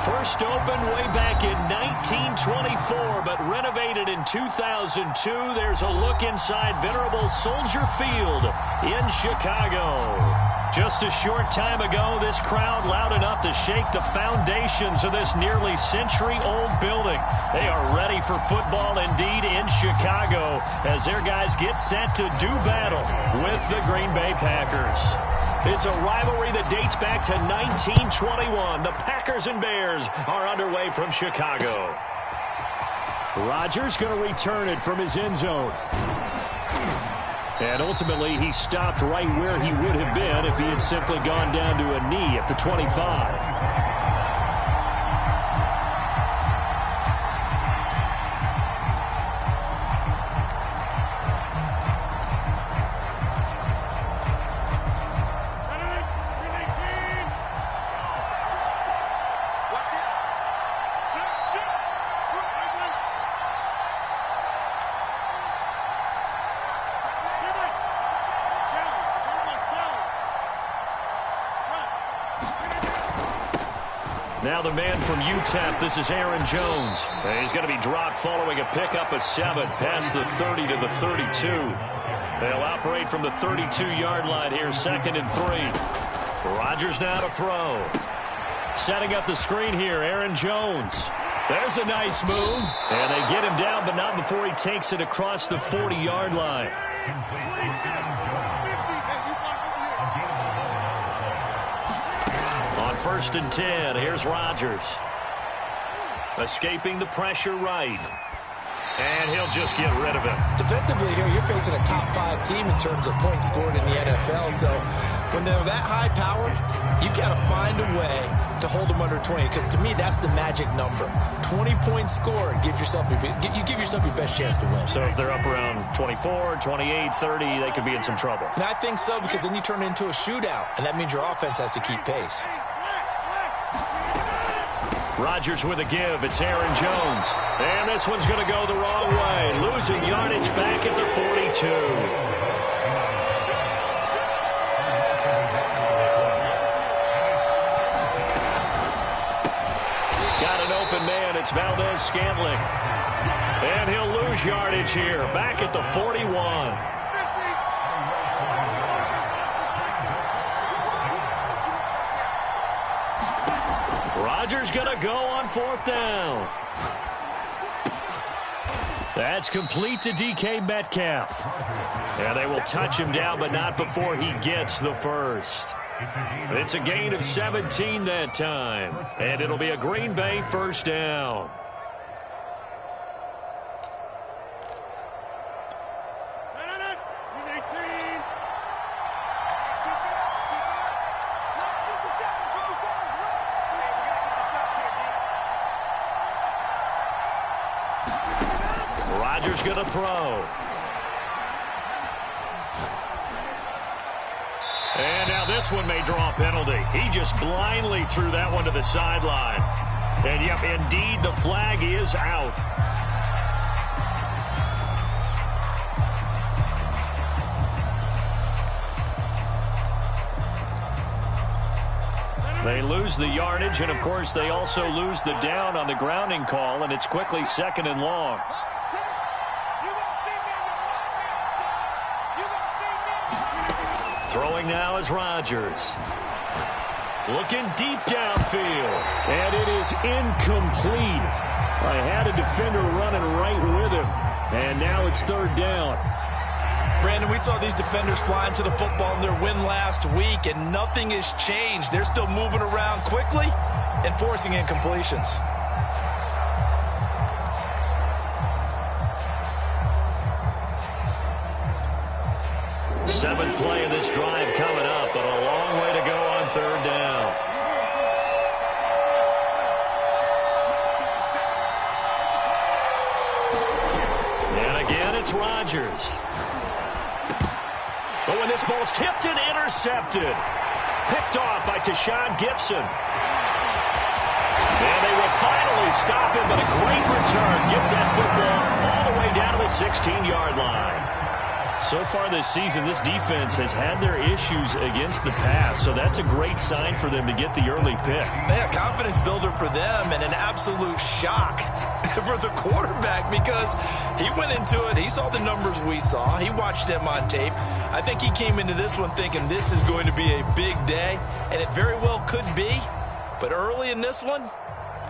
First opened way back in 1924, but renovated in 2002. There's a look inside venerable Soldier Field in Chicago. Just a short time ago, this crowd loud enough to shake the foundations of this nearly century-old building. They are ready for football indeed in Chicago as their guys get set to do battle with the Green Bay Packers. It's a rivalry that dates back to 1921. The Packers and Bears are underway from Chicago. Rodgers going to return it from his end zone. And ultimately, he stopped right where he would have been if he had simply gone down to a knee at the 25. Now the man from UTEP, this is Aaron Jones. And he's going to be dropped following a pickup of 7 past the 30 to the 32. They'll operate from the 32-yard line here, 2nd and 3. Rodgers now to throw. Setting up the screen here, Aaron Jones. There's a nice move. And they get him down, but not before he takes it across the 40-yard line. On 1st and 10, here's Rodgers. Escaping the pressure right. And he'll just get rid of it. Defensively here, you're facing a top 5 team in terms of points scored in the NFL. So when they're that high powered, you got to find a way to hold them under 20. Because to me, that's the magic number. 20 points scored, you give yourself your best chance to win. So if they're up around 24, 28, 30, they could be in some trouble. And I think so, because then you turn it into a shootout. And that means your offense has to keep pace. Rodgers with a give. It's Aaron Jones. And this one's going to go the wrong way. Losing yardage back at the 42. Got an open man. It's Valdez-Scantling. And he'll lose yardage here. Back at the 41. Rodgers going to go on 4th down. That's complete to DK Metcalf. And they will touch him down, but not before he gets the first. It's a gain of 17 that time. And it'll be a Green Bay 1st down. Rodgers going to throw. And now this one may draw a penalty. He just blindly threw that one to the sideline. And yep, indeed, the flag is out. They lose the yardage, and of course they also lose the down on the grounding call, and it's quickly 2nd and long. Throwing now is Rodgers. Looking deep downfield. And it is incomplete. I had a defender running right with him. And now it's 3rd down. Brandon, we saw these defenders flying to the football in their win last week, and nothing has changed. They're still moving around quickly and forcing incompletions. Seventh play of this drive coming up, but a long way to go on 3rd down. And again, it's Rodgers. But when this ball's tipped and intercepted, picked off by Tashawn Gibson. And they will finally stop him, but a great return gets that football all the way down to the 16-yard line. So far this season, this defense has had their issues against the pass, so that's a great sign for them to get the early pick. Yeah, confidence builder for them and an absolute shock for the quarterback because he went into it. He saw the numbers we saw. He watched them on tape. I think he came into this one thinking this is going to be a big day, and it very well could be. But early in this one,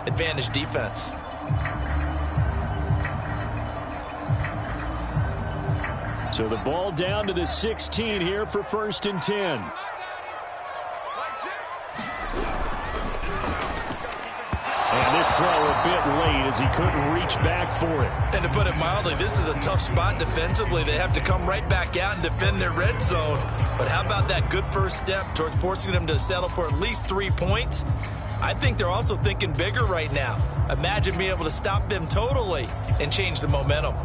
advantage defense. So the ball down to the 16 here for 1st and 10. And this throw a bit late as he couldn't reach back for it. And to put it mildly, this is a tough spot defensively. They have to come right back out and defend their red zone. But how about that good first step towards forcing them to settle for at least 3 points? I think they're also thinking bigger right now. Imagine being able to stop them totally and change the momentum.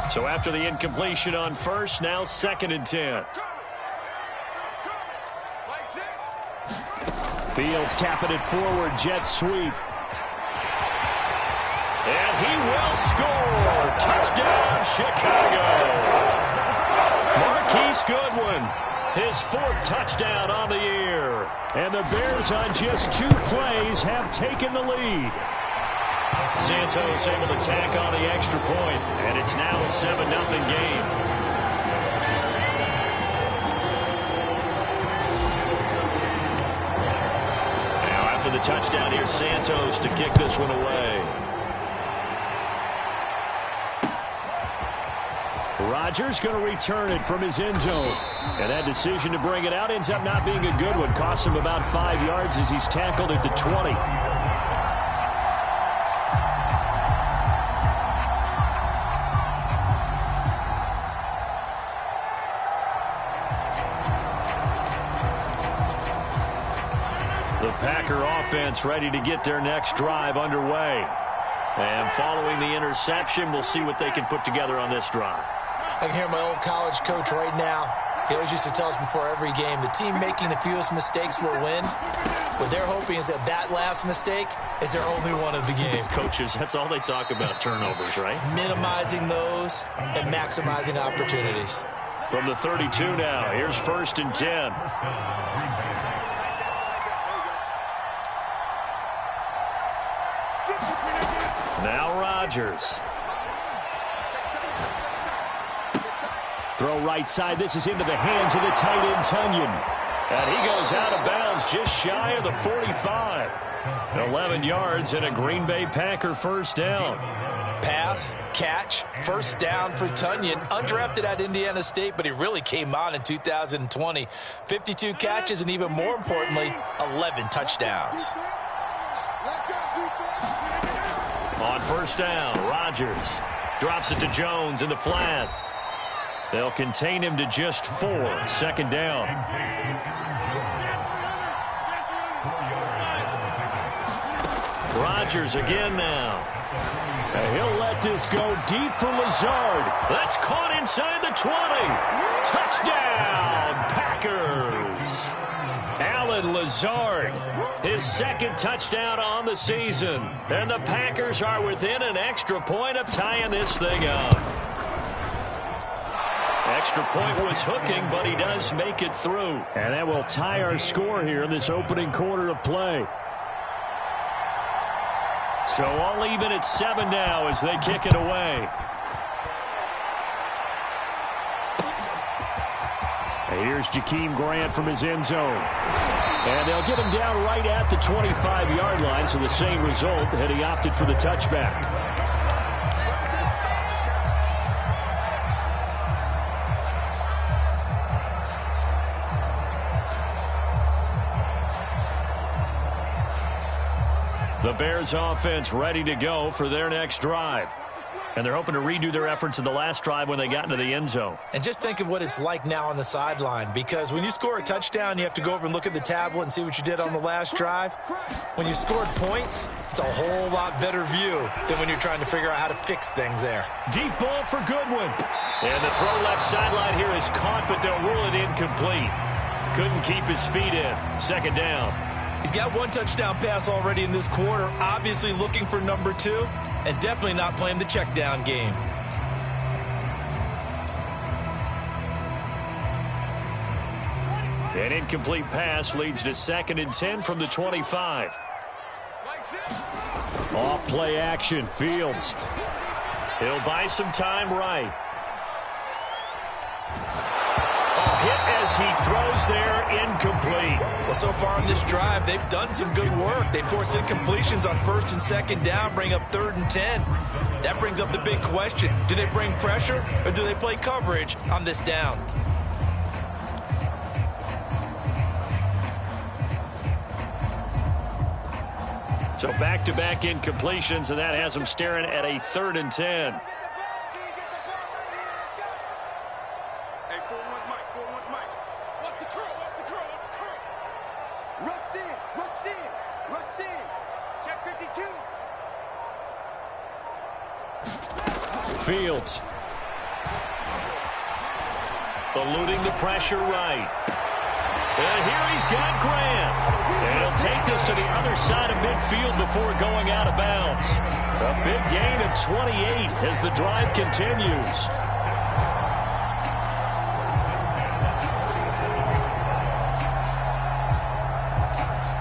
So after the incompletion on first, now 2nd and 10. Fields tapping it forward, jet sweep. And he will score. Touchdown, Chicago. Marquise Goodwin, his 4th touchdown on the year. And the Bears on just 2 plays have taken the lead. Santos able to tack on the extra point, and it's now a 7-0 game. Now after the touchdown, here's Santos to kick this one away. Rodgers going to return it from his end zone. And that decision to bring it out ends up not being a good one. Costs him about 5 yards as he's tackled at the 20. Packer offense ready to get their next drive underway. And following the interception, we'll see what they can put together on this drive. I can hear my old college coach right now. He always used to tell us before every game, the team making the fewest mistakes will win. What they're hoping is that that last mistake is their only one of the game. Coaches, that's all they talk about, turnovers, right? Minimizing those and maximizing opportunities. From the 32 now, here's 1st and 10. Now Rodgers. Throw right side. This is into the hands of the tight end, Tunyon. And he goes out of bounds just shy of the 45. 11 yards and a Green Bay Packer first down. Pass, catch, first down for Tunyon. Undrafted at Indiana State, but he really came on in 2020. 52 catches and even more importantly, 11 touchdowns. On first down, Rodgers drops it to Jones in the flat. They'll contain him to just 4. 2nd down. Rodgers again now. And he'll let this go deep for Lazard. That's caught inside the 20. Touchdown, Packers. Alan Lazard, his 2nd touchdown on the season. And the Packers are within an extra point of tying this thing up. Extra point was hooking, but he does make it through. And that will tie our score here in this opening quarter of play. So all even at 7 now as they kick it away. And here's Jakeem Grant from his end zone. And they'll get him down right at the 25-yard line, so the same result had he opted for the touchback. The Bears offense ready to go for their next drive. And they're hoping to redo their efforts in the last drive when they got into the end zone. And just think of what it's like now on the sideline, because when you score a touchdown, you have to go over and look at the tablet and see what you did on the last drive. When you scored points, it's a whole lot better view than when you're trying to figure out how to fix things there. Deep ball for Goodwin. And the throw left sideline here is caught, but they'll rule it incomplete. Couldn't keep his feet in. Second down. He's got one touchdown pass already in this quarter, obviously looking for number 2. And definitely not playing the check down game. An incomplete pass leads to 2nd and 10 from the 25. Off play action, Fields. He'll buy some time right. Hit as he throws there, incomplete. Well, so far on this drive, they've done some good work. They force incompletions on 1st and 2nd down, bring up 3rd and 10. That brings up the big question. Do they bring pressure or do they play coverage on this down? So back-to-back incompletions, and that has them staring at a 3rd and 10. Fields. Eluding the pressure right. And here he's got Grant. And he'll take this to the other side of midfield before going out of bounds. A big gain of 28 as the drive continues.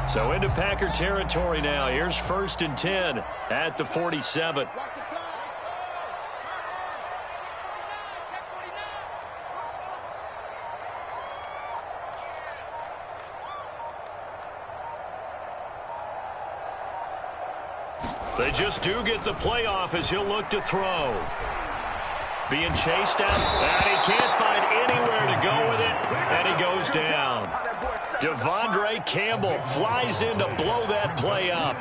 So into Packer territory now. Here's 1st and 10 at the 47. They just do get the playoff as he'll look to throw. Being chased out, and he can't find anywhere to go with it, and he goes down. Devondre Campbell flies in to blow that play up.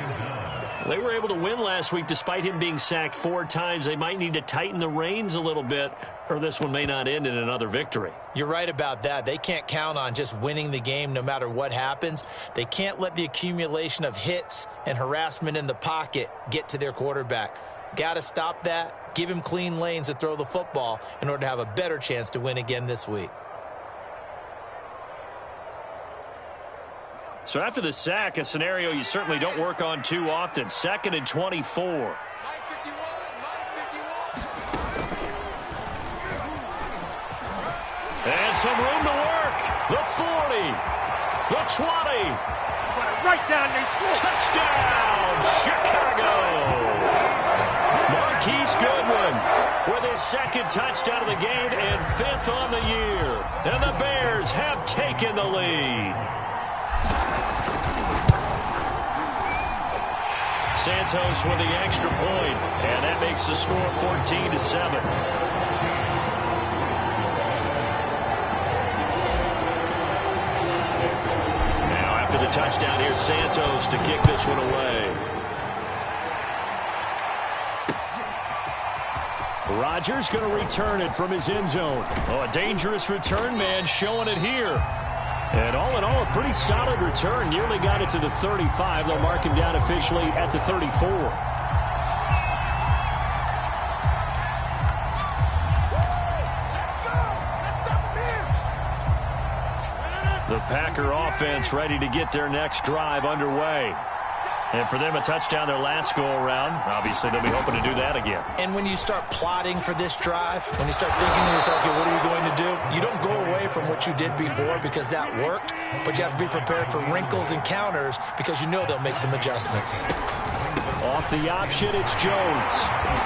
They were able to win last week despite him being sacked 4 times. They might need to tighten the reins a little bit, or this one may not end in another victory. You're right about that. They can't count on just winning the game no matter what happens. They can't let the accumulation of hits and harassment in the pocket get to their quarterback. Got to stop that, give him clean lanes to throw the football in order to have a better chance to win again this week. So after the sack, a scenario you certainly don't work on too often. 2nd and 24. And some room to work. The 40. The 20. Right down there. Touchdown, Chicago. Marquise Goodwin with his 2nd touchdown of the game and 5th on the year. And the Bears have taken the lead. Santos with the extra point, and that makes the score 14-7. Now after the touchdown, here's Santos to kick this one away. Rodgers going to return it from his end zone. Oh, a dangerous return man showing it here. And all in all, a pretty solid return. Nearly got it to the 35. They'll mark him down officially at the 34. The Packer offense ready to get their next drive underway. And for them, a touchdown their last go-around. Obviously, they'll be hoping to do that again. And when you start plotting for this drive, when you start thinking to yourself, okay, what are we going to do? You don't go away from what you did before because that worked, but you have to be prepared for wrinkles and counters because you know they'll make some adjustments. Off the option, it's Jones.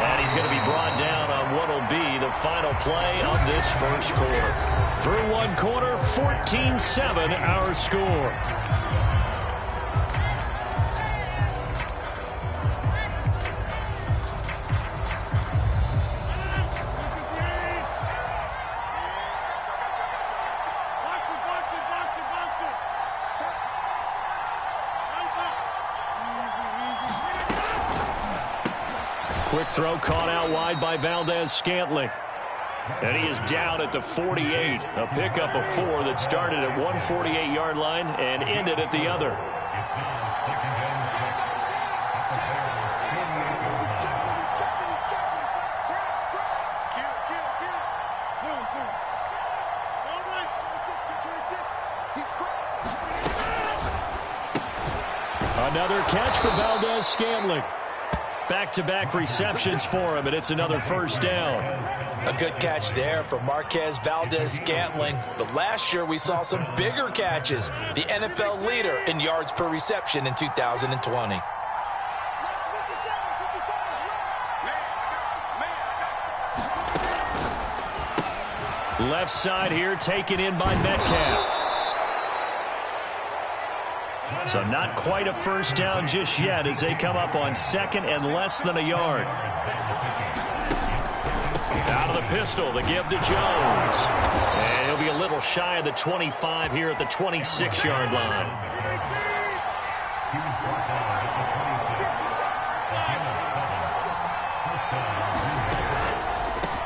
And he's going to be brought down on what will be the final play of this first quarter. Through one quarter, 14-7 our score. Quick throw caught out wide by Valdez-Scantling. And he is down at the 48. A pickup of 4 that started at one 48-yard line and ended at the other. Another catch for Valdez-Scantling. Back-to-back receptions for him, and it's another first down. A good catch there for Marquez Valdez-Scantling. But last year we saw some bigger catches. The NFL leader in yards per reception in 2020. Left side here taken in by Metcalf. So not quite a first down just yet as they come up on second and less than a yard. Out of the pistol, the give to Jones. And he'll be a little shy of the 25 here at the 26-yard line.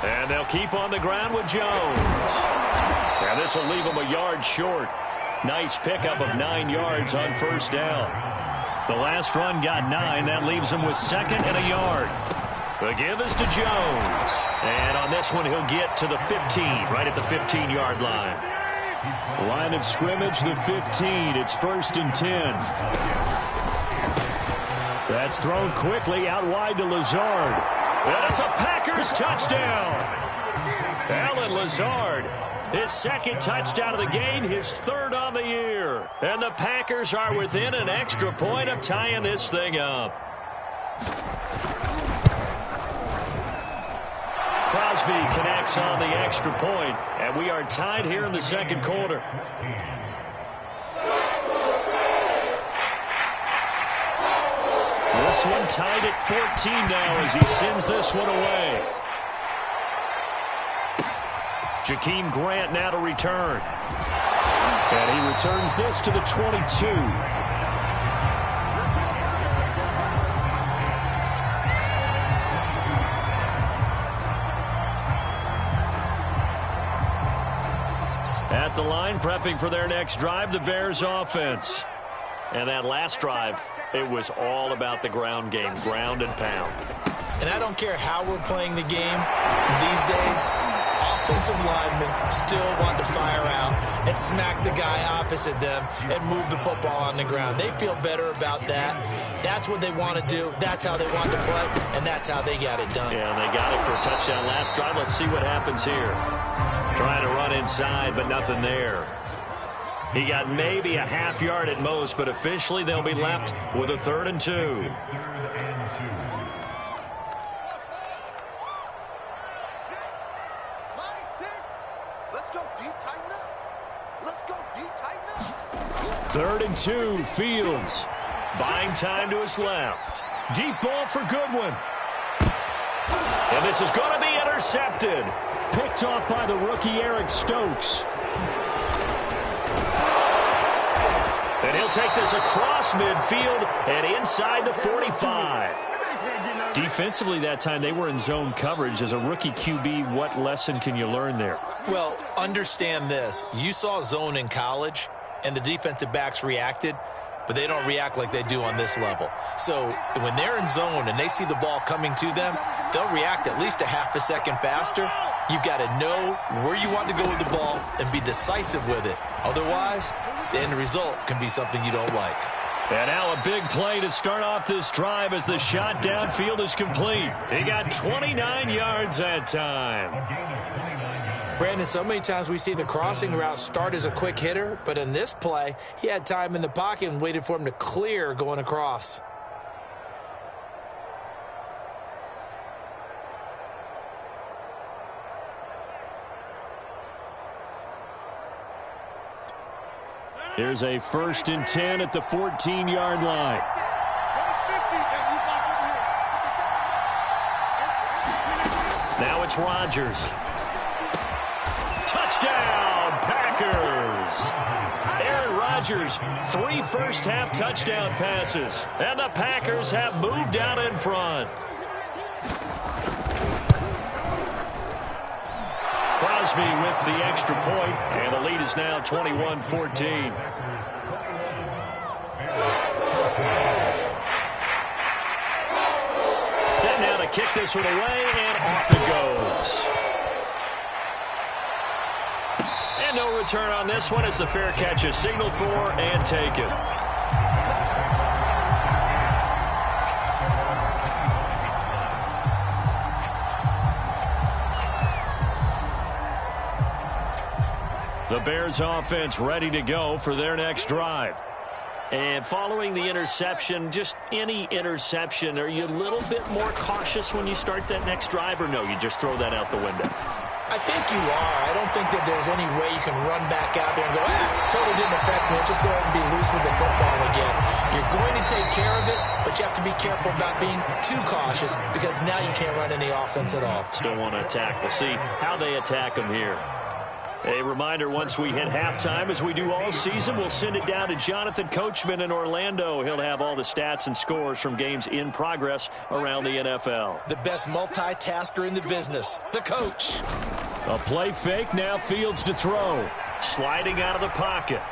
And they'll keep on the ground with Jones. And this will leave him a yard short. Nice pickup of 9 yards on first down. The last run got 9. That leaves him with second and a yard. The give is to Jones. And on this one, he'll get to the 15, right at the 15-yard line. Line of scrimmage, the 15. It's first and 10. That's thrown quickly out wide to Lazard. And it's a Packers touchdown. Alan Lazard. His second touchdown of the game, his third on the year. And the Packers are within an extra point of tying this thing up. Crosby connects on the extra point, and we are tied here in the second quarter. This one tied at 14 now as he sends this one away. Jakeem Grant now to return. And he returns this to the 22. At the line, prepping for their next drive, the Bears offense. And that last drive, it was all about the ground game, ground and pound. And I don't care how we're playing the game these days, offensive linemen still want to fire out and smack the guy opposite them and move the football on the ground. They feel better about that. That's what they want to do. That's how they want to play, and that's how they got it done. Yeah, and they got it for a touchdown last drive. Let's see what happens here. Trying to run inside, but nothing there. He got maybe a half yard at most, but officially they'll be left with a 3rd and 2. Third and 2, Fields. Buying time to his left. Deep ball for Goodwin. And this is going to be intercepted. Picked off by the rookie Eric Stokes. And he'll take this across midfield and inside the 45. Defensively that time, they were in zone coverage. As a rookie QB, what lesson can you learn there? Well, understand this. You saw zone in college, and the defensive backs reacted, but they don't react like they do on this level. So when they're in zone and they see the ball coming to them, they'll react at least a half a second faster. You've got to know where you want to go with the ball and be decisive with it. Otherwise, the end result can be something you don't like. And now a big play to start off this drive as the shot downfield is complete. He got 29 yards that time. Brandon, so many times we see the crossing route start as a quick hitter, but in this play, he had time in the pocket and waited for him to clear going across. Here's a 1st and 10 at the 14-yard line. Now it's Rodgers. Touchdown, Packers! Aaron Rodgers, 3 first-half touchdown passes, and the Packers have moved out in front. leaves me with the extra point, and the lead is now 21-14. Set now to kick this one away, and off it goes. And no return on this one as the fair catch is signaled for and taken. The Bears offense ready to go for their next drive. And following the interception, just any interception, are you a little bit more cautious when you start that next drive, or no, you just throw that out the window? I think you are. I don't think that there's any way you can run back out there and go, totally didn't affect me. Let's just go ahead and be loose with the football again. You're going to take care of it, but you have to be careful about being too cautious because now you can't run any offense at all. Still want to attack. We'll see how they attack them here. A reminder, once we hit halftime, as we do all season, we'll send it down to Jonathan Coachman in Orlando. He'll have all the stats and scores from games in progress around the NFL. The best multitasker in the business, the coach. A play fake, now Fields to throw. Sliding out of the pocket.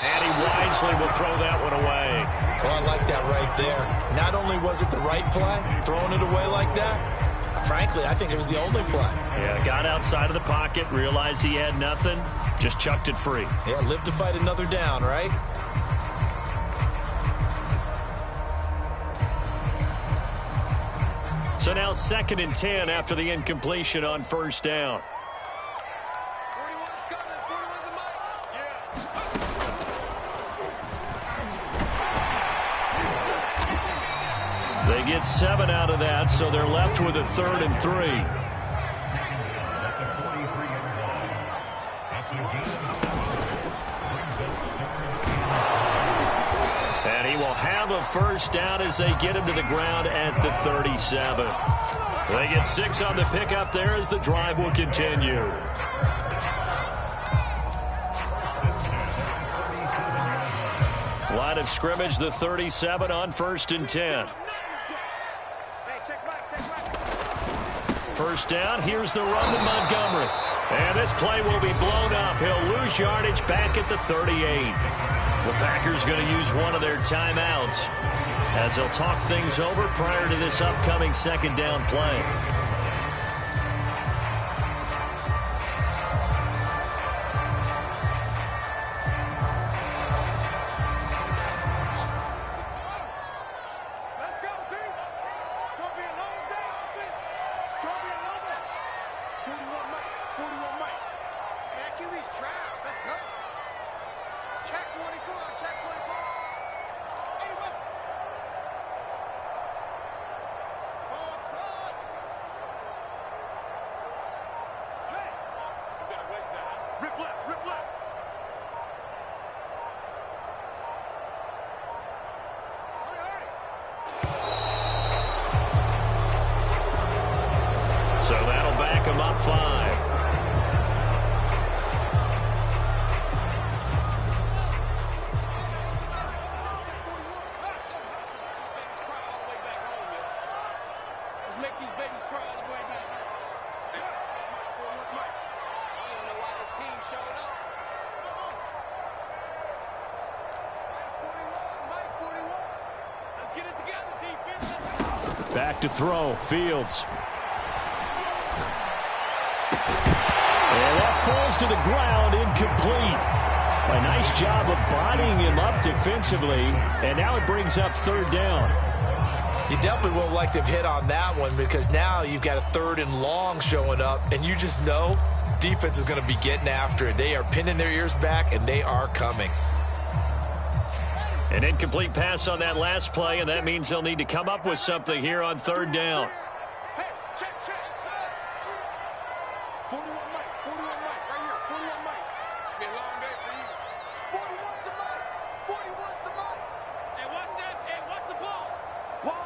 And he wisely will throw that one away. Well, I like that right there. Not only was it the right play, throwing it away like that, frankly, I think it was the only play. Yeah, got outside of the pocket, realized he had nothing, just chucked it free. Yeah, live to fight another down, right? So now 2nd and 10 after the incompletion on first down. 41's coming. 41's the mic. They get 7 out of that, so they're left with a 3rd and 3. And he will have a first down as they get him to the ground at the 37. They get 6 on the pickup there as the drive will continue. Line of scrimmage, the 37 on 1st and 10. First down, here's the run to Montgomery. And this play will be blown up. He'll lose yardage back at the 38. The Packers going to use one of their timeouts as they'll talk things over prior to this upcoming 2nd down play. So that'll back him up 5. Let's make these babies cry all the way back. I don't know why this team showed up. Mike 41. Let's get it together, defense. Back to throw, Fields. And that falls to the ground, incomplete. A nice job of bodying him up defensively, and now it brings up 3rd down. You definitely would have liked to have hit on that one because now you've got a 3rd and long showing up, and you just know defense is going to be getting after it. They are pinning their ears back, and they are coming. An incomplete pass on that last play, and that means they'll need to come up with something here on 3rd down. Hey, check. 41 Mike, 41 Mike, right here, 41 Mike. It's been a long day for you. 41's the Mike, 41's the Mike. Hey, what's that? Hey, what's the ball? Why?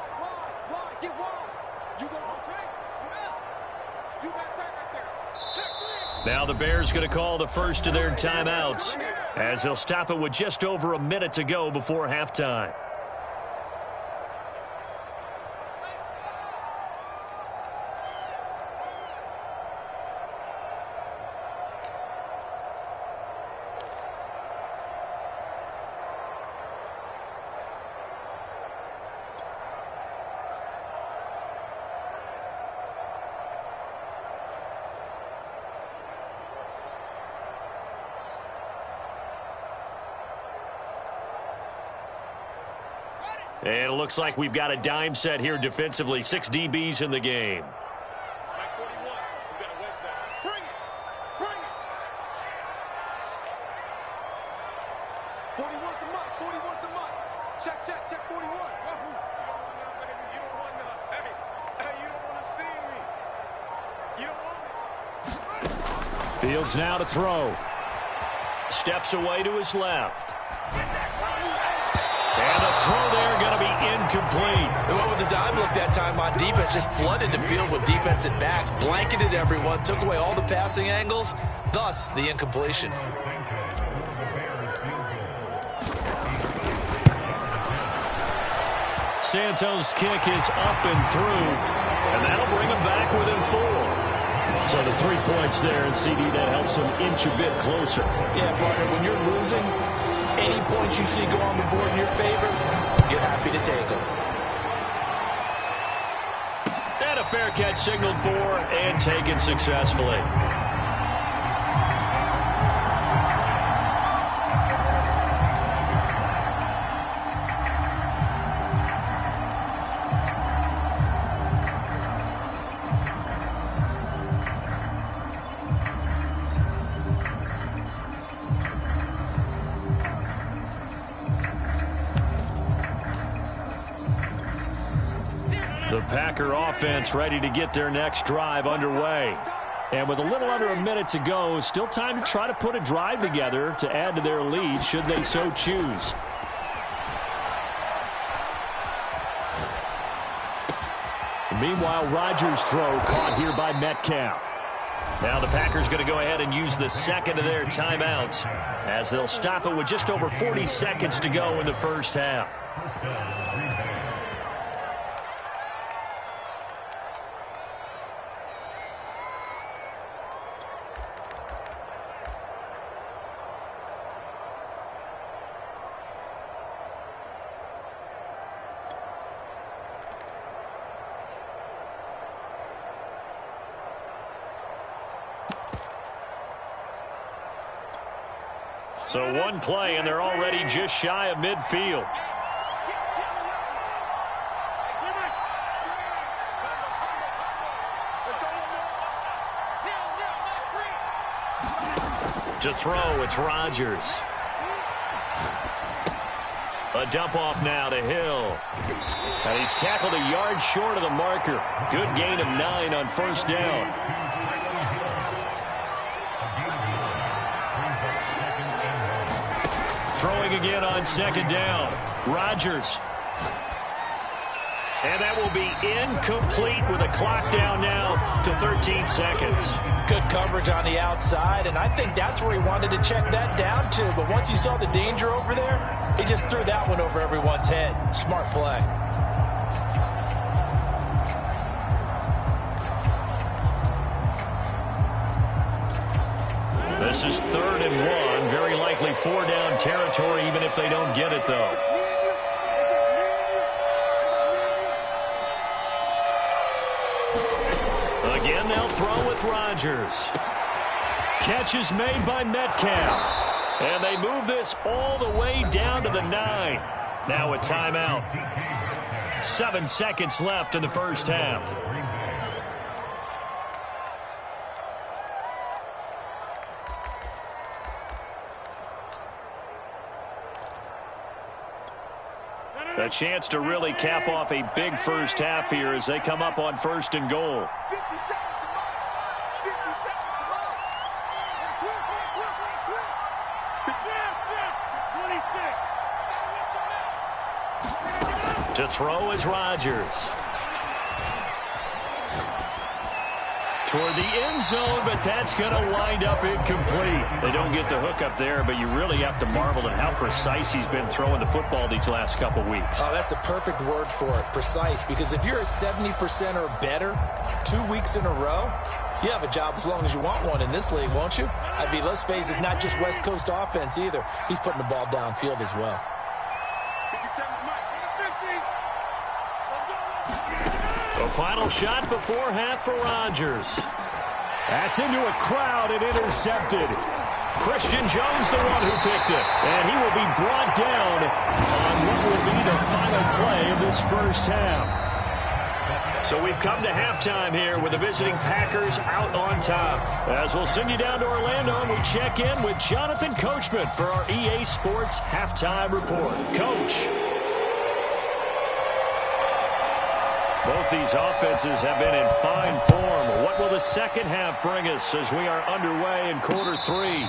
Get wrong. You gonna go take? Yeah. You got take right there. Check 3. Now the Bears going to call the first of their timeouts as they'll stop it with just over a minute to go before halftime. And it looks like we've got a dime set here defensively. 6 DBs in the game. Like 41. You got to wedge that. Bring it. Bring it. 41's the mic. 41's the mic. Check, check, check 41. Wahoo. You don't want none, baby. Hey, you don't want to see me. You don't want it. Fields now to throw. Steps away to his left. And the throw there going to be incomplete. They went with the dime look that time on defense. Just flooded the field with defensive backs. Blanketed everyone. Took away all the passing angles. Thus, the incompletion. Santos' kick is up and through. And that'll bring him back within 4. So the 3 points there, and CD, that helps him inch a bit closer. Yeah, partner, when you're losing, any points you see go on the board in your favor, you're happy to take them. And a fair catch signaled for and taken successfully. The Packer offense ready to get their next drive underway. And with a little under a minute to go, still time to try to put a drive together to add to their lead should they so choose. Meanwhile, Rodgers' throw caught here by Metcalf. Now the Packers going to go ahead and use the second of their timeouts as they'll stop it with just over 40 seconds to go in the first half. So one play, and they're already just shy of midfield. To throw, it's Rodgers. A dump off now to Hill. And he's tackled a yard short of the marker. Good gain of 9 on first down. Throwing again on second down. Rodgers. And that will be incomplete with a clock down now to 13 seconds. Good coverage on the outside, and I think that's where he wanted to check that down to. But once he saw the danger over there, he just threw that one over everyone's head. Smart play. This is 3rd and 1. Very likely 4-down territory, even if they don't get it, though. Again, they'll throw with Rodgers. Catch is made by Metcalf. And they move this all the way down to the 9. Now a timeout. 7 seconds left in the first half. A chance to really cap off a big first half here as they come up on 1st and goal. 50 seconds to mark. 50 seconds to mark. Twist. 26. To throw is Rodgers. Toward the end zone, but that's going to wind up incomplete. They don't get the hook up there, but you really have to marvel at how precise he's been throwing the football these last couple weeks. Oh, that's the perfect word for it, precise, because if you're at 70% or better 2 weeks in a row, you have a job as long as you want one in this league, won't you? I mean, let's face it, it's not just West Coast offense either. He's putting the ball downfield as well. 57 Mike. 50. The final shot before half for Rodgers. That's into a crowd and intercepted. Christian Jones, the one who picked it. And he will be brought down on what will be the final play this first half. So we've come to halftime here with the visiting Packers out on top. As we'll send you down to Orlando, and we check in with Jonathan Coachman for our EA Sports Halftime Report. Coach. Both these offenses have been in fine form. What will the second half bring us as we are underway in quarter 3?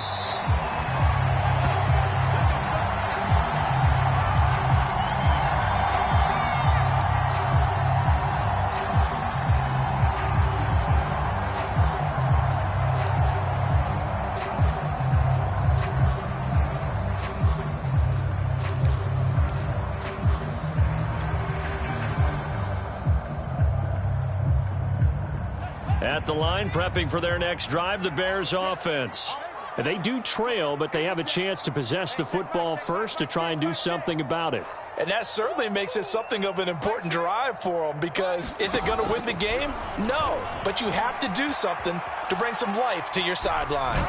At the line, prepping for their next drive, the Bears offense. And they do trail, but they have a chance to possess the football first to try and do something about it. And that certainly makes it something of an important drive for them, because is it going to win the game? No, but you have to do something to bring some life to your sideline.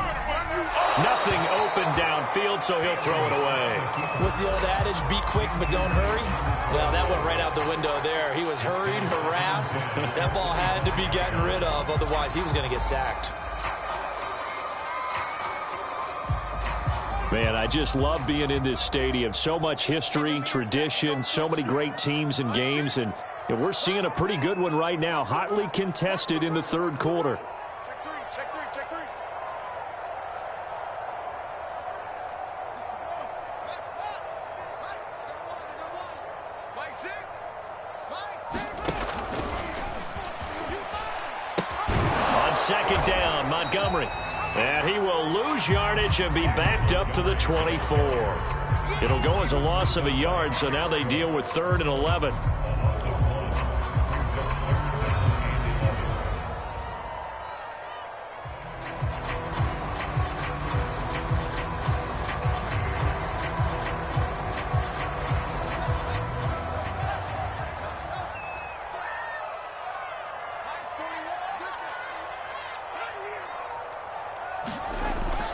Nothing open downfield, so he'll throw it away. What's the old adage, be quick but don't hurry? Well, that went right out the window there. He was hurried, harassed. That ball had to be gotten rid of, otherwise he was going to get sacked. Man, I just love being in this stadium. So much history, tradition, so many great teams and games, and we're seeing a pretty good one right now, hotly contested in the third quarter. Check three. On second down, Montgomery. And he will lose yardage and be backed up to the 24. It'll go as a loss of a yard, so now they deal with 3rd and 11.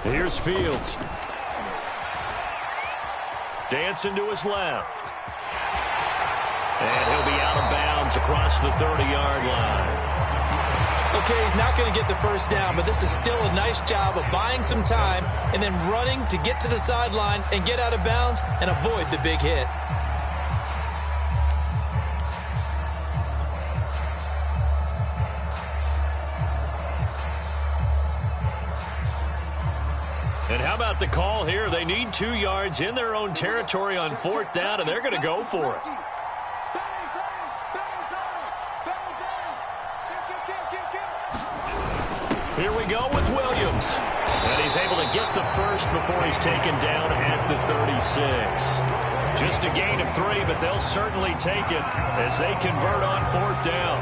Here's Fields. Dancing to his left. And he'll be out of bounds across the 30-yard line. Okay, he's not going to get the first down, but this is still a nice job of buying some time and then running to get to the sideline and get out of bounds and avoid the big hit. And how about the call here? They need 2 yards in their own territory on 4th down, and they're going to go for it. Here we go with Williams. And he's able to get the first before he's taken down at the 36. Just a gain of 3, but they'll certainly take it as they convert on 4th down.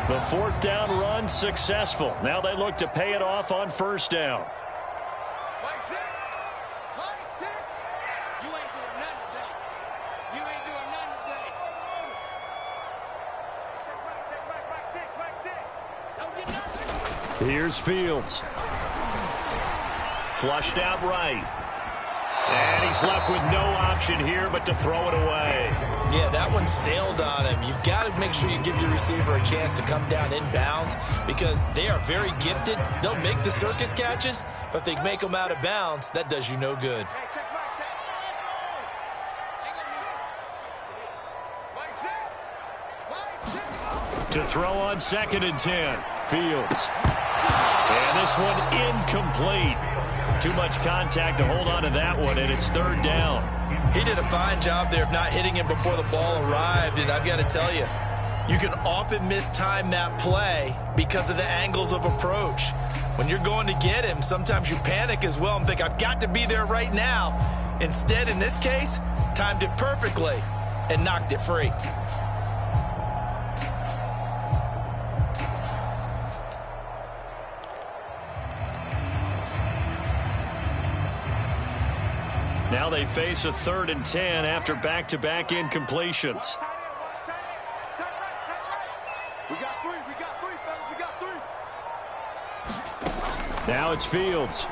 The 4th down run successful. Now they look to pay it off on 1st down. Mike six. You ain't doing nothing today. Check Mike six. Don't get nothing. Here's Fields. Flushed out right. And he's left with no option here but to throw it away. Yeah, that one sailed on him. You've got to make sure you give your receiver a chance to come down inbounds because they are very gifted. They'll make the circus catches, but if they make them out of bounds, that does you no good. Hey, check Mike. To throw on 2nd and 10. Fields. And this one incomplete. Too much contact to hold on to that one, and it's 3rd down. He did a fine job there of not hitting him before the ball arrived, and I've got to tell you, you can often mistime that play because of the angles of approach. When you're going to get him, sometimes you panic as well and think, I've got to be there right now. Instead, in this case, timed it perfectly and knocked it free. Now they face a 3rd and 10 after back-to-back incompletions. We got three, fellas. We got three. Now it's Fields.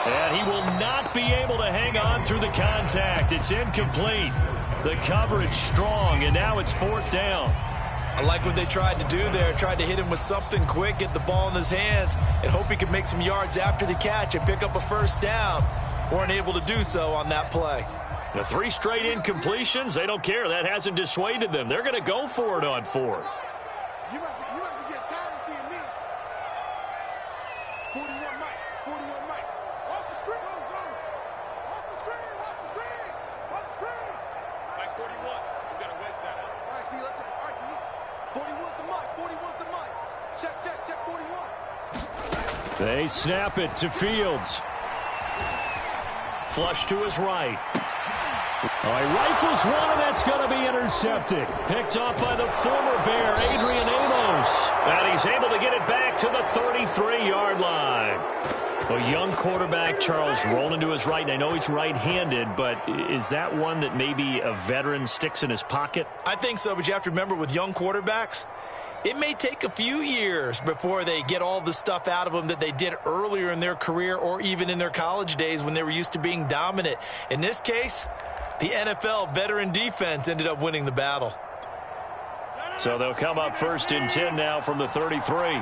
And he will not be able to hang on through the contact. It's incomplete. The coverage strong, and now it's 4th down. I like what they tried to do there. Tried to hit him with something quick, get the ball in his hands, and hope he could make some yards after the catch and pick up a 1st down. Weren't able to do so on that play. The 3 straight incompletions, they don't care. That hasn't dissuaded them. They're going to go for it on 4th. You must be getting tired of seeing me. 41 Mike. 41 Mike. Watch the screen. Go, go. Watch the screen. Watch the screen. Watch the screen. Mike 41. You got to wedge that up. All right, T. Let's check. All right, T. 41's the Mike. 41's the Mike. Check, check, check 41. They snap it to Fields. Flush to his right. Oh, he rifles one, and that's going to be intercepted. Picked off by the former Bear, Adrian Amos. And he's able to get it back to the 33-yard line. A young quarterback, Charles, rolling to his right. And I know he's right-handed, but is that one that maybe a veteran sticks in his pocket? I think so, but you have to remember with young quarterbacks, it may take a few years before they get all the stuff out of them that they did earlier in their career or even in their college days when they were used to being dominant. In this case, the NFL veteran defense ended up winning the battle. So they'll come up 1st and 10 now from the 33.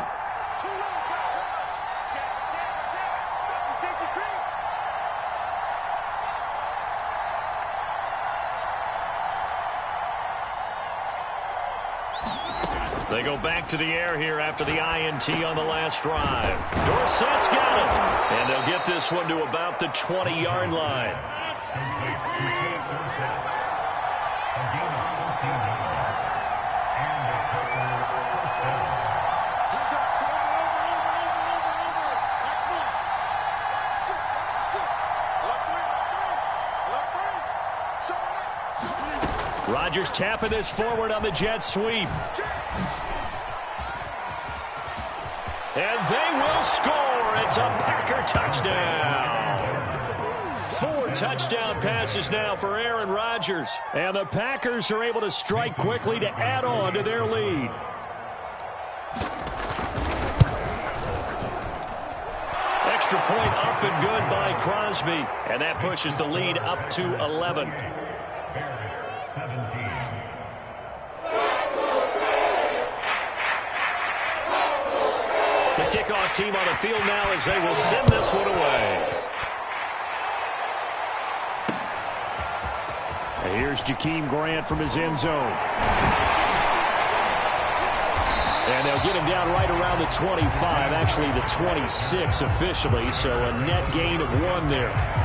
They go back to the air here after the INT on the last drive. Dorsett's got it. And they'll get this one to about the 20-yard line. Rodgers tapping this forward on the jet sweep. And they will score. It's a Packer touchdown. 4 touchdown passes now for Aaron Rodgers. And the Packers are able to strike quickly to add on to their lead. Extra point up and good by Crosby. And that pushes the lead up to 11. The kickoff team on the field now as they will send this one away. And here's Jakeem Grant from his end zone. And they'll get him down right around the 25, actually the 26 officially, so a net gain of 1 there.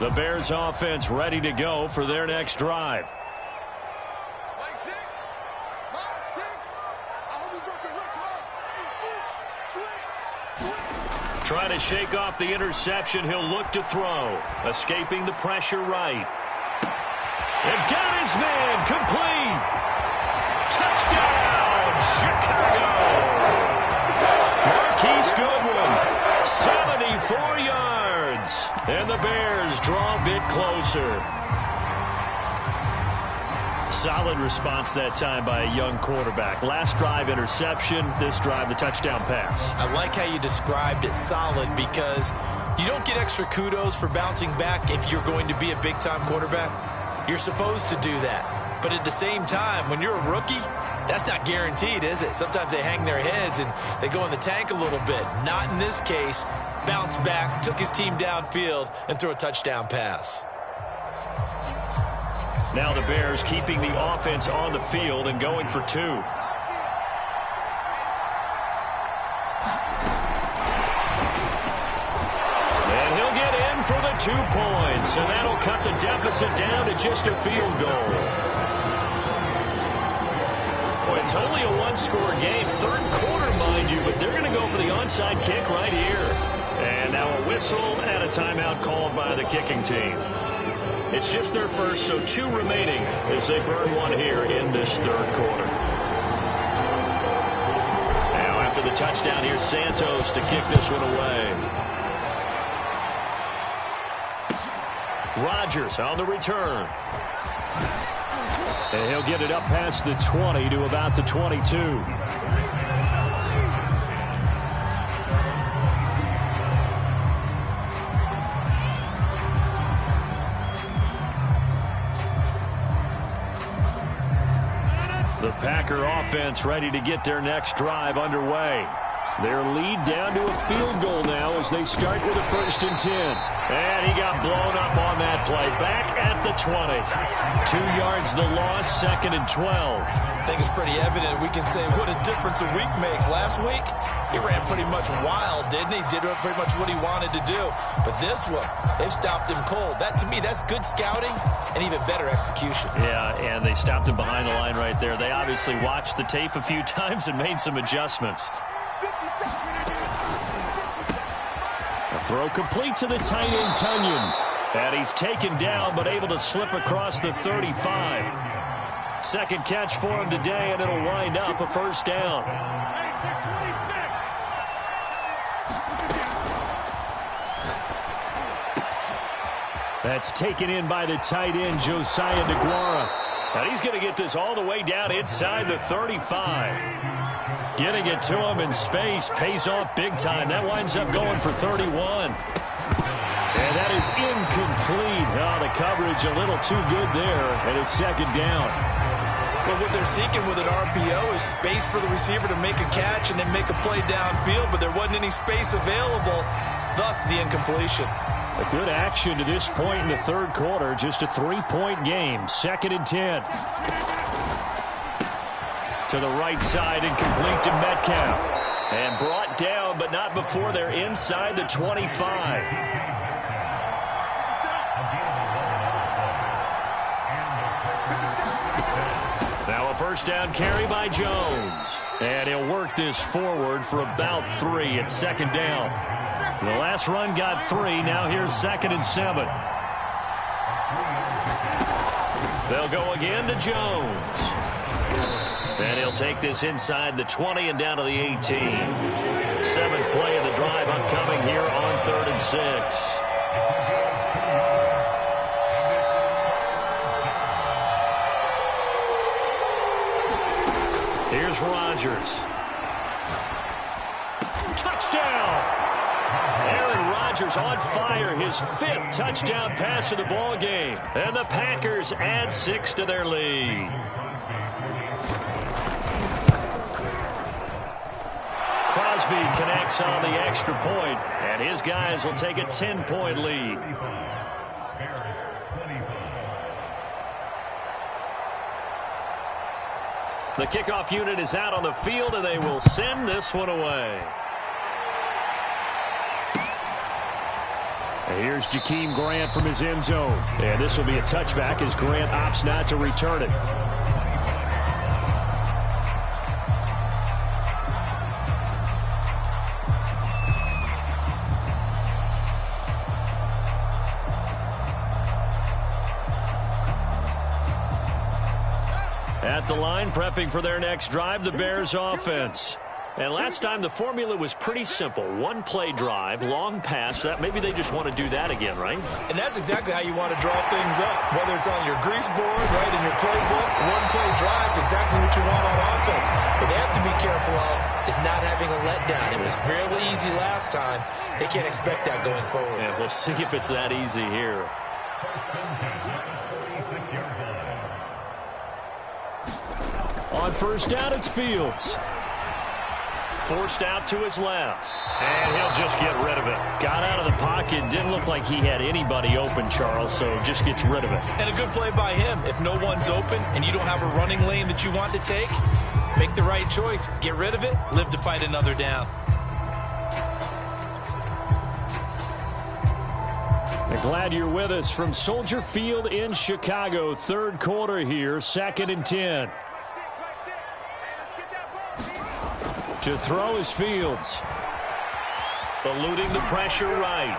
The Bears offense ready to go for their next drive. Trying to shake off the interception. He'll look to throw. Escaping the pressure right. And got his man. Complete. Touchdown, Chicago. Marquise Goodwin, 74 yards. And the Bears draw a bit closer. Solid response that time by a young quarterback. Last drive, interception. This drive, the touchdown pass. I like how you described it solid because you don't get extra kudos for bouncing back if you're going to be a big-time quarterback. You're supposed to do that. But at the same time, when you're a rookie, that's not guaranteed, is it? Sometimes they hang their heads and they go in the tank a little bit. Not in this case. Bounced back, took his team downfield, and threw a touchdown pass. Now the Bears keeping the offense on the field and going for 2. And he'll get in for the 2 points, and that'll cut the deficit down to just a field goal. Well, it's only a 1-score game, third quarter, mind you, but they're going to go for the onside kick right here. And now a whistle. whistle and a timeout called by the kicking team. It's just their first, so 2 remaining as they burn one here in this third quarter. Now after the touchdown, here's Santos to kick this one away. Rodgers on the return. And he'll get it up past the 20 to about the 22. The Packer offense ready to get their next drive underway. Their lead down to a field goal now as they start with a 1st and 10. And he got blown up on that play. Back at the 20. 2 yards the loss, 2nd and 12. I think it's pretty evident. We can say what a difference a week makes. Last week, he ran pretty much wild, didn't he? Did pretty much what he wanted to do. But this one, they've stopped him cold. That, to me, that's good scouting and even better execution. Yeah, and they stopped him behind the line right there. They obviously watched the tape a few times and made some adjustments. A throw complete to the tight end, Tunyon. And he's taken down, but able to slip across the 35. 2nd catch for him today, and it'll wind up a 1st down. That's taken in by the tight end, Josiah DeGuara. And he's going to get this all the way down inside the 35. Getting it to him in space pays off big time. That winds up going for 31. And that is incomplete. Oh, the coverage a little too good there, and it's 2nd down. Well, what they're seeking with an RPO is space for the receiver to make a catch and then make a play downfield, but there wasn't any space available, thus the incompletion. A good action to this point in the third quarter. Just a 3-point game. 2nd and 10. To the right side and complete to Metcalf. And brought down, but not before they're inside the 25. Now a 1st down carry by Jones. And he'll work this forward for about 3 at 2nd down. The last run got 3. Now here's 2nd and 7. They'll go again to Jones. And he'll take this inside the 20 and down to the 18. 7th play of the drive upcoming here on 3rd and 6. Here's Rodgers. Touchdown! Aaron Rodgers on fire, his 5th touchdown pass of the ball game. And the Packers add 6 to their lead. Crosby connects on the extra point, and his guys will take a 10-point lead. The kickoff unit is out on the field, and they will send this one away. And here's Jakeem Grant from his end zone. And this will be a touchback as Grant opts not to return it. At the line, prepping for their next drive, the Bears offense. And last time, the formula was pretty simple. 1-play drive, long pass. That maybe they just want to do that again, right? And that's exactly how you want to draw things up. Whether it's on your grease board, right, in your playbook, 1-play drive is exactly what you want on offense. What they have to be careful of is not having a letdown. It was fairly easy last time. They can't expect that going forward. Yeah, we'll see if it's that easy here. On 1st down, it's Fields. Forced out to his left. And he'll just get rid of it. Got out of the pocket. Didn't look like he had anybody open, Charles, so just gets rid of it. And a good play by him. If no one's open and you don't have a running lane that you want to take, make the right choice. Get rid of it. Live to fight another down. And glad you're with us from Soldier Field in Chicago. Third quarter here, 2nd and 10. To throw is Fields. Eluding the pressure right.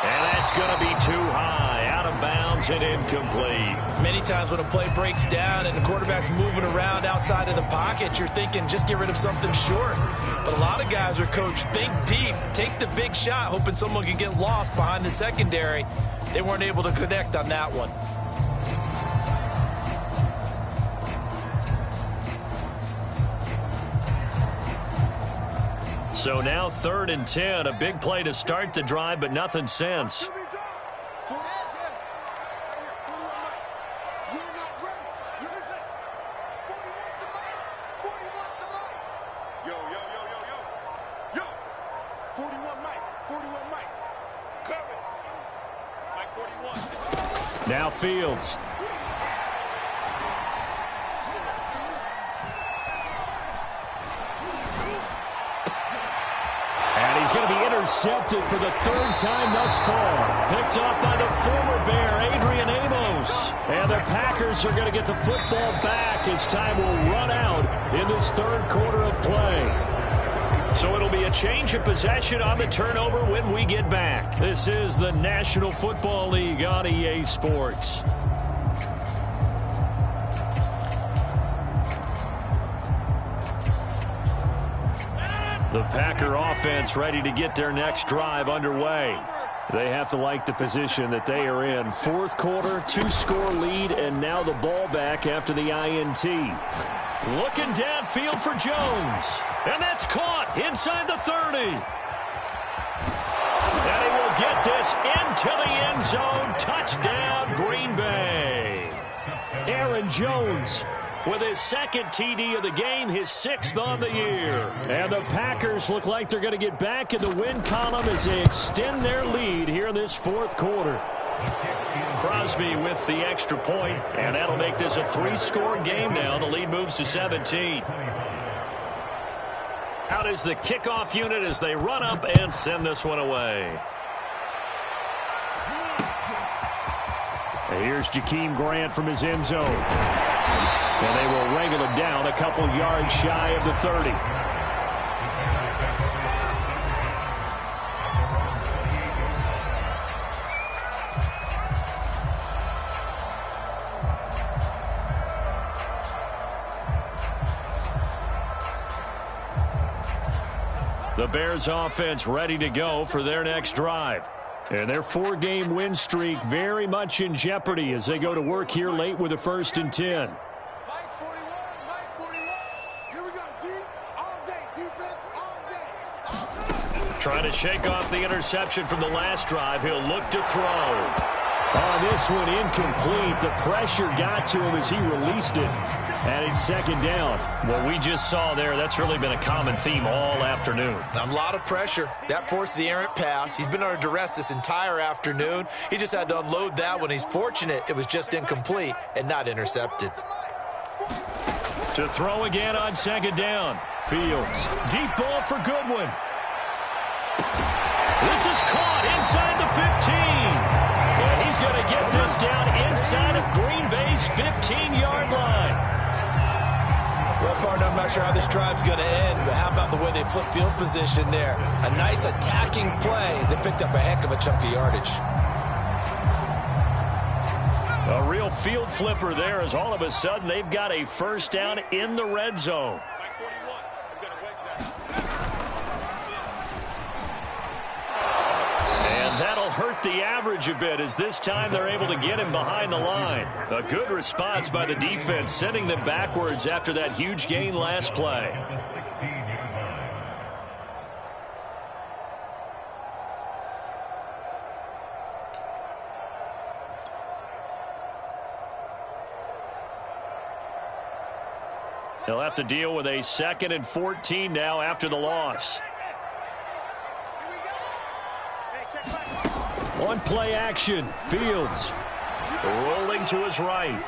And that's going to be too high, out of bounds and incomplete. Many times when a play breaks down and the quarterback's moving around outside of the pocket, you're thinking just get rid of something short. But a lot of guys are coached, think deep, take the big shot, hoping someone can get lost behind the secondary. They weren't able to connect on that one. So now 3rd and 10, a big play to start the drive, but nothing since. Now Fields. And he's going to be intercepted for the 3rd time thus far. Picked up by the former Bear, Adrian Amos. And the Packers are going to get the football back as time will run out in this 3rd quarter of play. So it'll be a change of possession on the turnover when we get back. This is the National Football League on EA Sports. The Packer offense ready to get their next drive underway. They have to like the position that they are in. 4th quarter, 2-score lead, and now the ball back after the INT. Looking downfield for Jones. And that's caught inside the 30. And he will get this into the end zone. Touchdown, Green Bay. Aaron Jones with his 2nd TD of the game, his 6th on the year. And the Packers look like they're going to get back in the win column as they extend their lead here in this 4th quarter. Crosby with the extra point, and that'll make this a 3-score game now. The lead moves to 17. Out is the kickoff unit as they run up and send this one away. And here's Jakeem Grant from his end zone. And they will wrangle it down a couple yards shy of the 30. The Bears offense ready to go for their next drive. And their 4-game win streak very much in jeopardy as they go to work here late with a 1st and 10. Trying to shake off the interception from the last drive. He'll look to throw. On this one, incomplete. The pressure got to him as he released it. And it's 2nd down. What we just saw there, that's really been a common theme all afternoon. A lot of pressure. That forced the errant pass. He's been under duress this entire afternoon. He just had to unload that one. He's fortunate it was just incomplete and not intercepted. To throw again on 2nd down. Fields. Deep ball for Goodwin. This is caught inside the 15. And he's going to get this down inside of Green Bay's 15-yard line. Well, partner, I'm not sure how this drive's going to end, but how about the way they flip field position there? A nice attacking play that picked up a heck of a chunk of yardage. A real field flipper there as all of a sudden they've got a 1st down in the red zone. That'll hurt the average a bit as this time they're able to get him behind the line. A good response by the defense, sending them backwards after that huge gain last play. They'll have to deal with a 2nd and 14 now after the loss. On play action, Fields rolling to his right.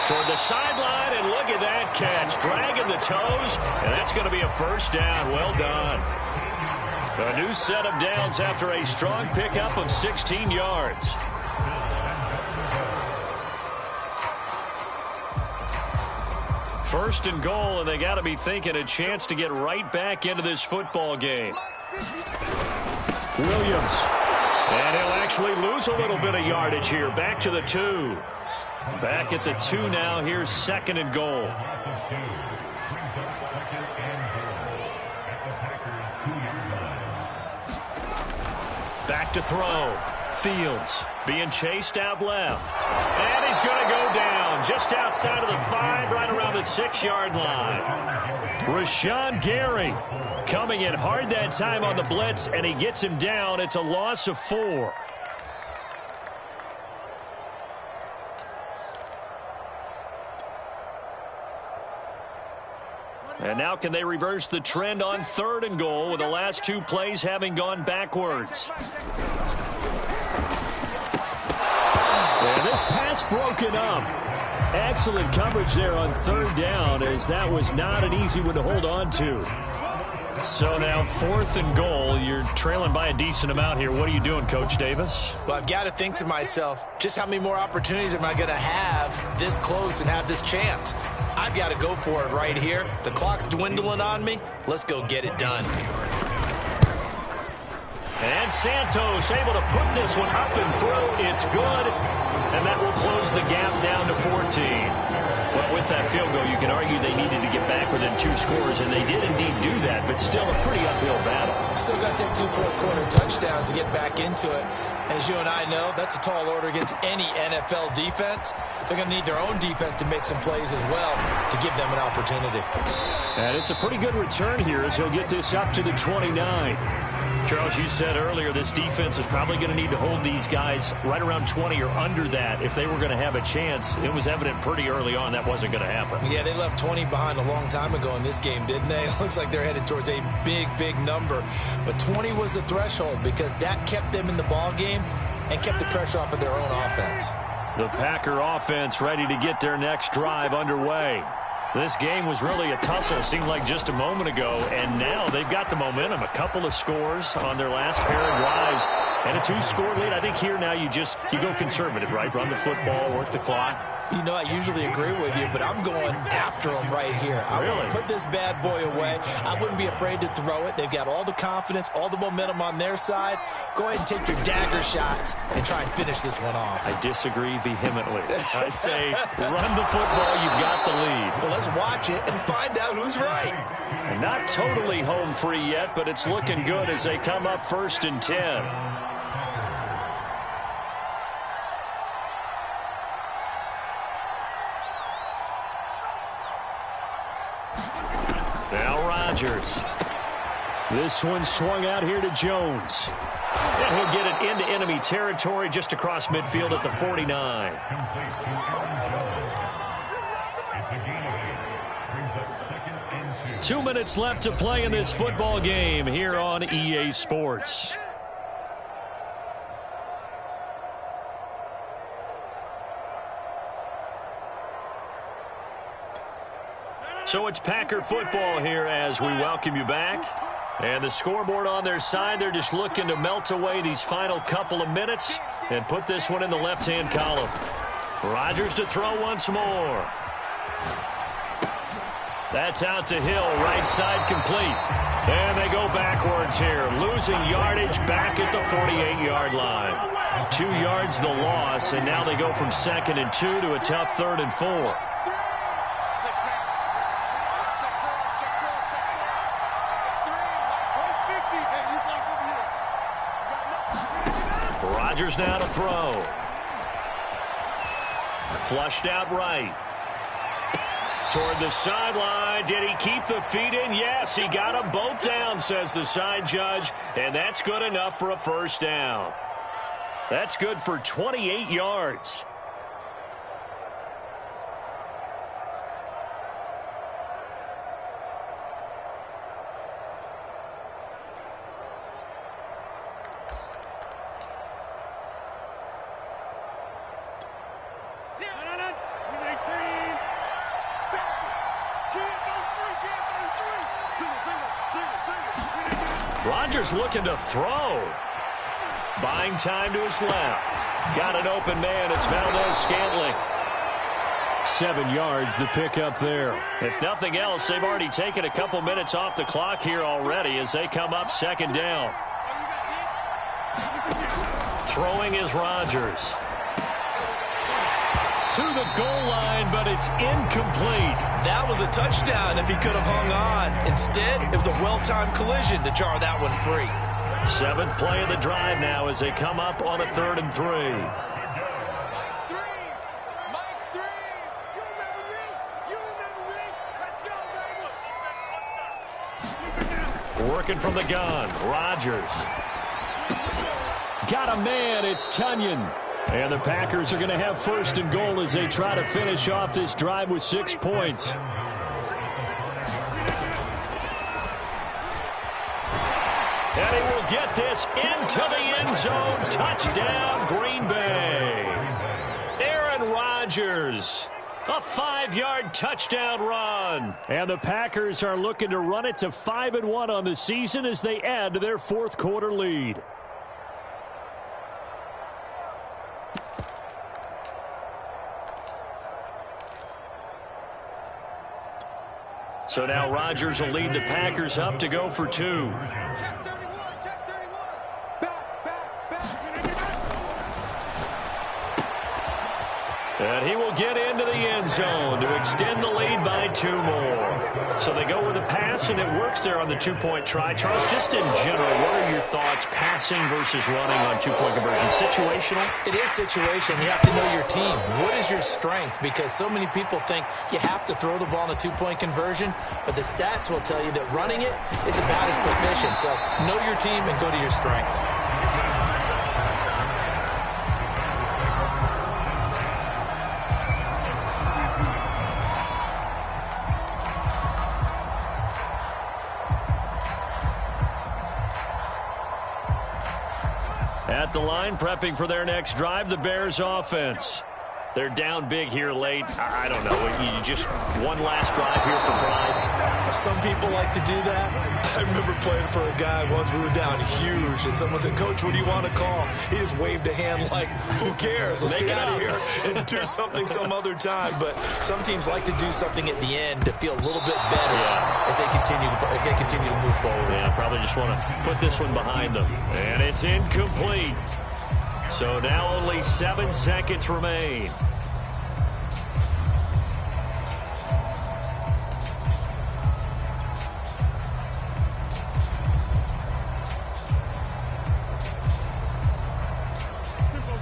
Toward the sideline, and look at that catch. Dragging the toes, and that's going to be a 1st down. Well done. A new set of downs after a strong pickup of 16 yards. First and goal, and they got to be thinking a chance to get right back into this football game. Williams. And he'll actually lose a little bit of yardage here. Back to the 2. Back at the 2 now. Here's second and goal. Back to throw. Fields being chased out left. And he's going to go down just outside of the 5, right around the 6-yard line. Rashawn Gary coming in hard that time on the blitz, and he gets him down. It's a loss of 4. And now can they reverse the trend on third and goal with the last 2 plays having gone backwards? And this pass broken up. Excellent coverage there on third down, as that was not an easy one to hold on to. So now fourth and goal. You're trailing by a decent amount here. What are you doing, Coach Davis? Well, I've got to think to myself, just how many more opportunities am I going to have this close and have this chance? I've got to go for it right here. The clock's dwindling on me. Let's go get it done. And Santos able to put this one up and through. It's good. And that will close the gap down to 14. Well, with that field goal, you can argue they needed to get back within 2 scores, and they did indeed do that, but still a pretty uphill battle. Still got to take 2 fourth-quarter touchdowns to get back into it. As you and I know, that's a tall order against any NFL defense. They're going to need their own defense to make some plays as well to give them an opportunity. And it's a pretty good return here as he'll get this up to the 29. Charles, you said earlier this defense is probably going to need to hold these guys right around 20 or under that if they were going to have a chance. It was evident pretty early on that wasn't going to happen. Yeah, they left 20 behind a long time ago in this game, didn't they? It looks like they're headed towards a big, big number. But 20 was the threshold because that kept them in the ball game and kept the pressure off of their own offense. The Packer offense ready to get their next drive underway. This game was really a tussle, seemed like just a moment ago, and now they've got the momentum. A couple of scores on their last pair of drives and a 2-score lead. I think here now you go conservative, right? Run the football, work the clock. You know, I usually agree with you, but I'm going after them right here. I want to put this bad boy away. I wouldn't be afraid to throw it. They've got all the confidence, all the momentum on their side. Go ahead and take your dagger shots and try and finish this one off. I disagree vehemently. I say run the football. You've got the lead. Well, let's watch it and find out who's right. And not totally home free yet, but it's looking good as they come up 1st and 10. Now Rodgers. This one swung out here to Jones. And he'll get it into enemy territory just across midfield at the 49. 2 minutes left to play in this football game here on EA Sports. So it's Packer football here as we welcome you back. And the scoreboard on their side, they're just looking to melt away these final couple of minutes and put this one in the left-hand column. Rodgers to throw once more. That's out to Hill, right side complete. And they go backwards here, losing yardage back at the 48-yard line. 2 yards the loss, and now they go from 2nd and 2 to a tough 3rd and 4. Rodgers now to throw. Flushed out right. Toward the sideline. Did he keep the feet in? Yes, he got them both down, says the side judge. And that's good enough for a first down. That's good for 28 yards. Rodgers looking to throw. Buying time to his left. Got an open man. It's Valdez Scantling. 7 yards, the pickup there. If nothing else, they've already taken a couple minutes off the clock here already as they come up 2nd down. Throwing is Rodgers. To the goal line, but it's incomplete. That was a touchdown if he could have hung on. Instead, it was a well-timed collision to jar that one free. 7th play of the drive now as they come up on a 3rd and 3. Working from the gun, Rodgers. Got a man, it's Tunyon. And the Packers are going to have 1st and goal as they try to finish off this drive with 6 points. And he will get this into the end zone. Touchdown, Green Bay. Aaron Rodgers. A 5-yard touchdown run. And the Packers are looking to run it to 5-1 on the season as they add to their 4th quarter lead. So now Rodgers will lead the Packers up to go for 2. And he will get into the end zone to extend the lead by 2 more. So they go with a pass, and it works there on the 2-point try. Charles, just in general, what are your thoughts passing versus running on 2-point conversion? Situational? It is situational. You have to know your team. What is your strength? Because so many people think you have to throw the ball in a 2-point conversion, but the stats will tell you that running it is about as proficient. So know your team and go to your strength. At the line, prepping for their next drive, the Bears offense. They're down big here late. I don't know. You just one last drive here for pride. Some people like to do that. I remember playing for a guy once. We were down huge, and someone said, "Coach, what do you want to call?" He just waved a hand like, "Who cares? Let's get out of here and do something some other time." But some teams like to do something at the end to feel a little bit better as they continue to move forward. Yeah, probably just want to put this one behind them. And it's incomplete. So now only 7 seconds remain.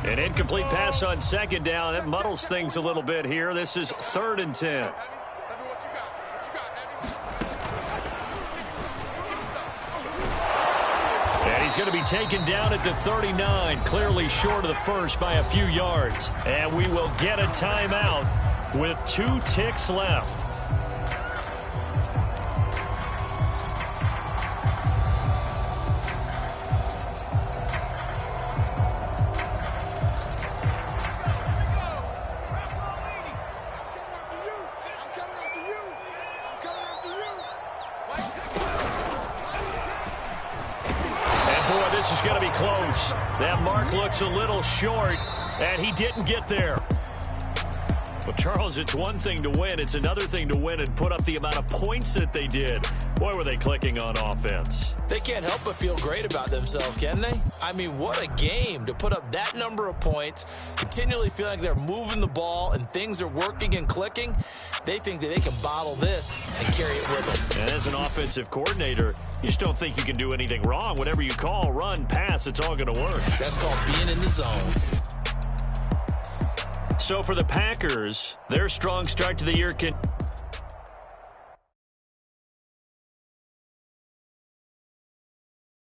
An incomplete pass on 2nd down. That muddles things a little bit here. This is 3rd and 10. And he's going to be taken down at the 39, clearly short of the first by a few yards. And we will get a timeout with 2 ticks left. This is going to be close. That mark looks a little short, and he didn't get there. Well, Charles, it's one thing to win. It's another thing to win and put up the amount of points that they did. Boy, were they clicking on offense. They can't help but feel great about themselves, can they? I mean, what a game to put up that number of points, continually feeling like they're moving the ball and things are working and clicking. They think that they can bottle this and carry it with them. And as an offensive coordinator, you just don't think you can do anything wrong. Whatever you call, run, pass, it's all going to work. That's called being in the zone. So for the Packers, their strong start to the year can